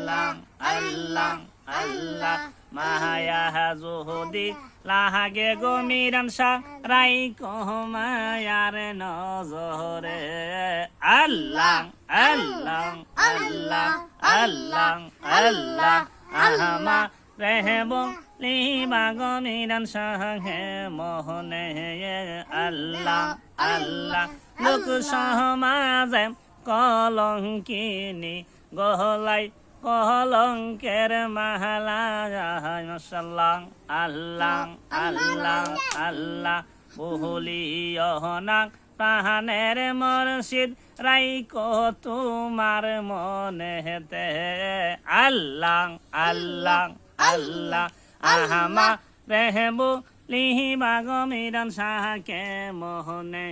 আল্লাহ আল্লাহ আল্লাহ মায়া যদি লাহাগে গো মিরান শাহ রাই কহমায়ার নজরে আল্লাহ আল্লাহ আল্লাহ আল্লাহ আল্লাহ আহমা রেহব লিবা গো মিরান শাহ হে মোহনে আল্লাহ আল্লাহ লোক সমাজে কলঙ্কিনী গহলাই কলঙ্কের মাহালা মাশাআল্লাহ আল্লাহ আল্লাহ আল্লাহ বহুলিয়না প্রাণের মরশিদ রাইকো তোমার মনেতে আল্লাহ আল্লাহ আল্লাহ আহমা রেহবু লিহিবা গো মিরান শাহকে মোহনে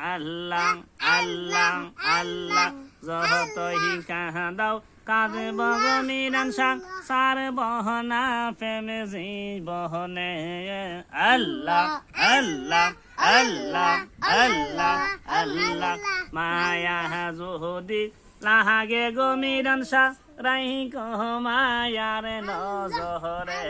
আল্লাহ আল্লাহ আল্লাহ যতই কাঁদাও কাঁদব গো মিরান শাহ সার বহনা প্রেমে জীবনে আল্লাহ আল্লাহ আল্লাহ আল্লাহ আল্লাহ মায়া যদি লাহাগে গো মিরান শাহ রাই কহমায়ার নজরে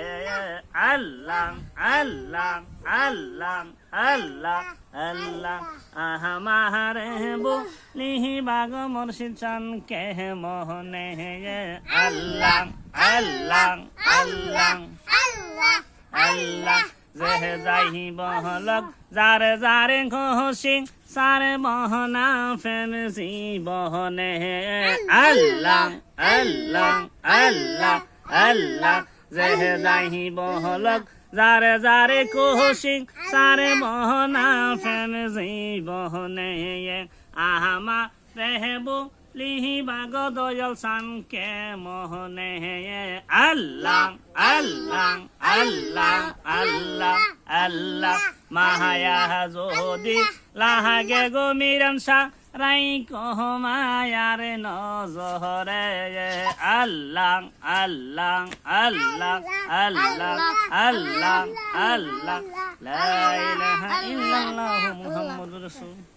আল্লাহ আল্লাহ আল্লাহ আল্লাহ আল্লাহ আহমার বো লিহিবা গো মুর্শিদ চান কে মোহনে আল্লাহ আল্লাহ আল্লাহ আল্লাহ যে যাই বহলক যার যারে খুশি সারে বহনা ফেম জীবনে আল্লাহ আল্লাহ আল্লাহ আল্লাহ যে যাই বহলক যারে যারে খুশি সারে বহনা ফেম জীবনে আহমা রেহবু লিহিবা গো দয়াল সানকে মোহনে আল্লাহ আল্লাহ আল্লাহ আল্লাহ আল্লাহ মায়া যদি লাহাগে গো মিরান শাহ রাই কহমায়ার নজরে আল্লাহ আল্লাহ আল্লাহ আল্লাহ আল্লাহ আল্লাহ লা ইলাহা ইল্লাল্লাহু মুহাম্মাদুর রাসূল